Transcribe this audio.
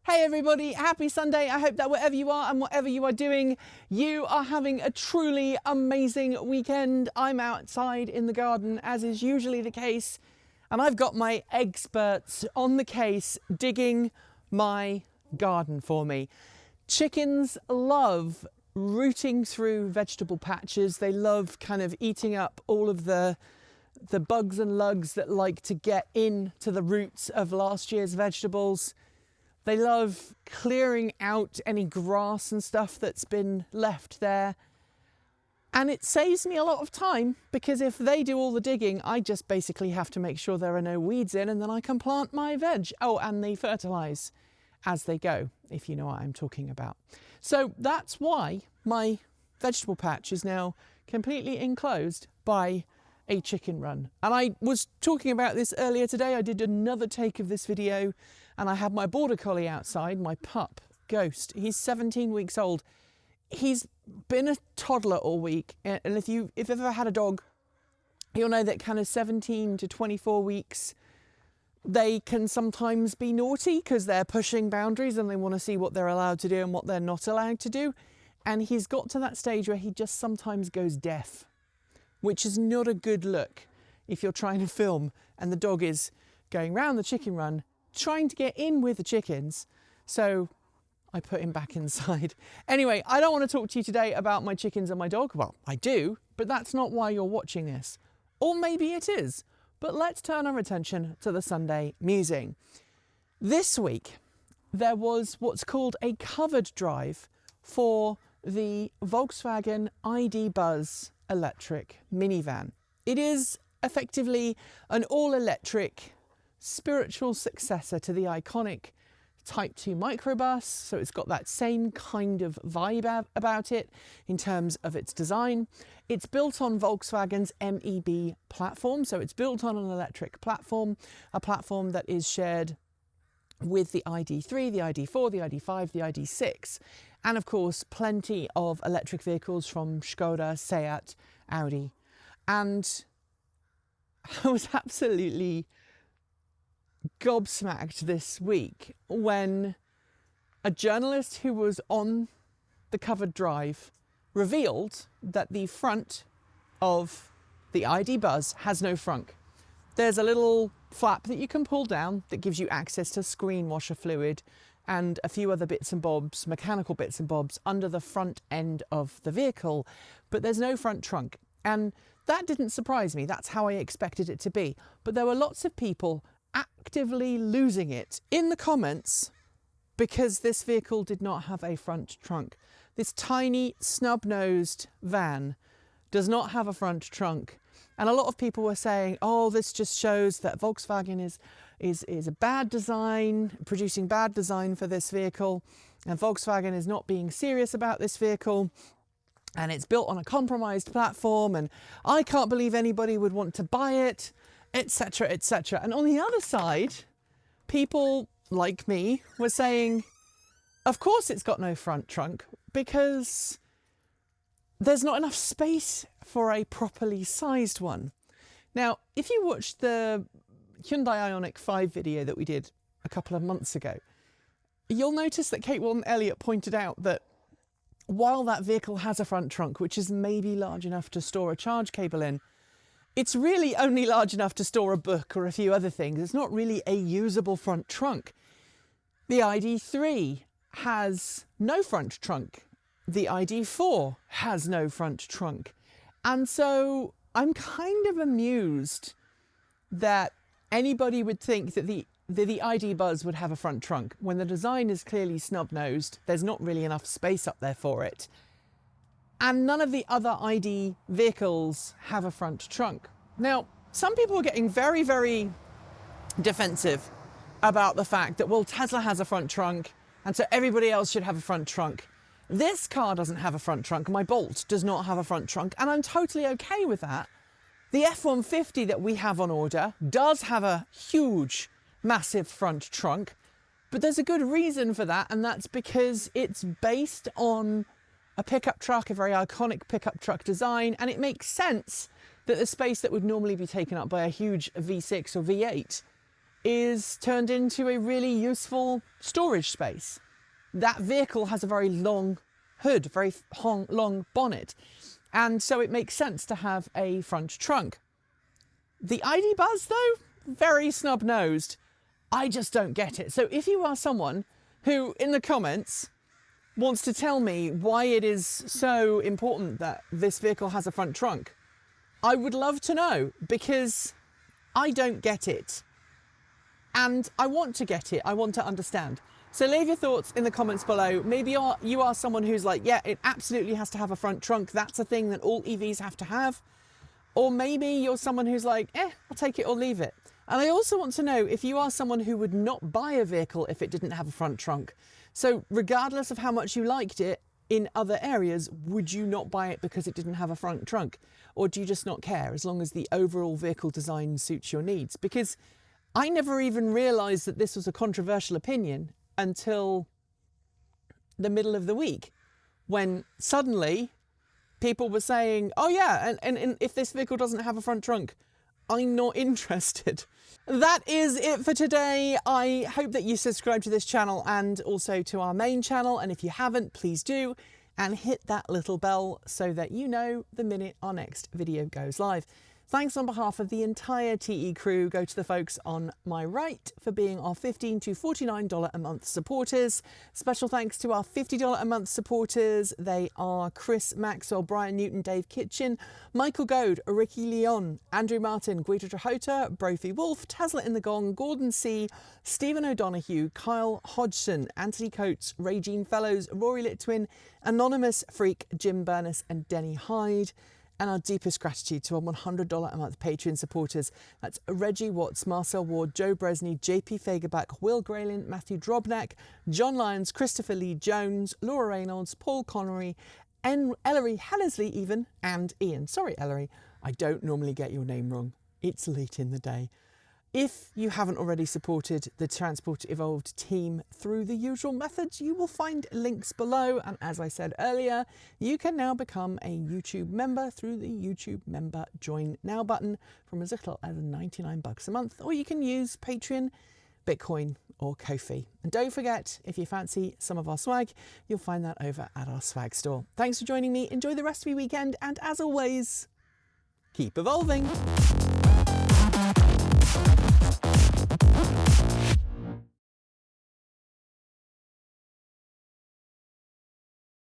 Hey everybody, happy Sunday. I hope that wherever you are and whatever you are doing, you are having a truly amazing weekend. I'm outside in the garden, as is usually the case, and I've got my experts on the case digging my garden for me. Chickens love rooting through vegetable patches. They love kind of eating up all of the bugs and lugs that like to get into the roots of last year's vegetables. They love clearing out any grass and stuff that's been left there. And it saves me a lot of time because if they do all the digging, I just basically have to make sure there are no weeds in and then I can plant my veg. Oh, and they fertilise as they go, if you know what I'm talking about. So that's why my vegetable patch is now completely enclosed by a chicken run. And I was talking about this earlier today. I did another take of this video and I had my border collie outside, my pup, Ghost. He's 17 weeks old. He's been a toddler all week. And if you've ever had a dog, you'll know that kind of 17 to 24 weeks, they can sometimes be naughty because they're pushing boundaries and they want to see what they're allowed to do and what they're not allowed to do. And he's got to that stage where he just sometimes goes deaf, which is not a good look if you're trying to film and the dog is going round the chicken run, trying to get in with the chickens. So I put him back inside. Anyway, I don't want to talk to you today about my chickens and my dog. Well, I do, but that's not why you're watching this. Or maybe it is. But let's turn our attention to the Sunday musing. This week, there was what's called a covered drive for the Volkswagen ID.Buzz electric minivan. It is effectively an all-electric spiritual successor to the iconic Type 2 microbus, so it's got that same kind of vibe about it in terms of its design. It's built on Volkswagen's MEB platform, so it's built on an electric platform, a platform that is shared with the ID.3, the ID.4, the ID.5, the ID.6, and of course plenty of electric vehicles from Skoda, Seat, Audi. And I was absolutely gobsmacked this week when a journalist who was on the covered drive revealed that the front of the ID.Buzz has no frunk. There's a little flap that you can pull down that gives you access to screen washer fluid and a few other bits and bobs, mechanical bits and bobs under the front end of the vehicle, but there's no front trunk. And that didn't surprise me. That's how I expected it to be. But there were lots of people actively losing it in the comments because this vehicle did not have a front trunk. This tiny snub-nosed van does not have a front trunk. And a lot of people were saying, oh, this just shows that Volkswagen is a bad design, producing bad design for this vehicle. And Volkswagen is not being serious about this vehicle. And it's built on a compromised platform. And I can't believe anybody would want to buy it, etc., etc. And on the other side, people like me were saying, of course it's got no front trunk because there's not enough space for a properly sized one. Now, if you watched the Hyundai Ioniq 5 video that we did a couple of months ago, you'll notice that Kate Walton-Elliott pointed out that while that vehicle has a front trunk, which is maybe large enough to store a charge cable in, it's really only large enough to store a book or a few other things. It's not really a usable front trunk. The ID.3 has no front trunk. The ID.4 has no front trunk. And so I'm kind of amused that anybody would think that the ID.Buzz would have a front trunk when the design is clearly snub-nosed. There's not really enough space up there for it. And none of the other ID vehicles have a front trunk. Now, some people are getting very, very defensive about the fact that, well, Tesla has a front trunk, and so everybody else should have a front trunk. This car doesn't have a front trunk. My Bolt does not have a front trunk, and I'm totally okay with that. The F-150 that we have on order does have a huge, massive front trunk, but there's a good reason for that, and that's because it's based on a pickup truck, a very iconic pickup truck design, and it makes sense that the space that would normally be taken up by a huge V6 or V8 is turned into a really useful storage space. That vehicle has a very long hood, very long bonnet, and so it makes sense to have a front trunk. The ID.Buzz, though, very snub-nosed. I just don't get it. So if you are someone who, in the comments, wants to tell me why it is so important that this vehicle has a front trunk, I would love to know, because I don't get it. And I want to get it. I want to understand. So leave your thoughts in the comments below. Maybe you are someone who's like, yeah, it absolutely has to have a front trunk. That's a thing that all EVs have to have. Or maybe you're someone who's like, I'll take it or leave it. And I also want to know if you are someone who would not buy a vehicle if it didn't have a front trunk. So regardless of how much you liked it in other areas, would you not buy it because it didn't have a front trunk? Or do you just not care as long as the overall vehicle design suits your needs? Because I never even realised that this was a controversial opinion until the middle of the week, when suddenly people were saying, oh yeah, and if this vehicle doesn't have a front trunk, I'm not interested. That is it for today. I hope that you subscribe to this channel and also to our main channel. And if you haven't, please do. And hit that little bell so that you know the minute our next video goes live. Thanks on behalf of the entire TE crew go to the folks on my right for being our $15 to $49 a month supporters. Special thanks to our $50 a month supporters. They are Chris Maxwell, Brian Newton, Dave Kitchen, Michael Goad, Ricky Leon, Andrew Martin, Guido Trahota, Brophy Wolf, Tesla in the Gong, Gordon C, Stephen O'Donoghue, Kyle Hodgson, Anthony Coates, Regine Fellows, Rory Litwin, Anonymous Freak, Jim Burness and Denny Hyde. And our deepest gratitude to our $100 a month Patreon supporters. That's Reggie Watts, Marcel Ward, Joe Bresney, JP Fagerback, Will Graylin, Matthew Drobnak, John Lyons, Christopher Lee Jones, Laura Reynolds, Paul Connery, Ellery Hallesley even, and Ian. Sorry, Ellery, I don't normally get your name wrong. It's late in the day. If you haven't already supported the Transport Evolved team through the usual methods, you will find links below. And as I said earlier, you can now become a YouTube member through the YouTube member join now button from as little as $99 a month, or you can use Patreon, Bitcoin or Ko-fi. And don't forget, if you fancy some of our swag, you'll find that over at our swag store. Thanks for joining me. Enjoy the rest of your weekend. And as always, keep evolving.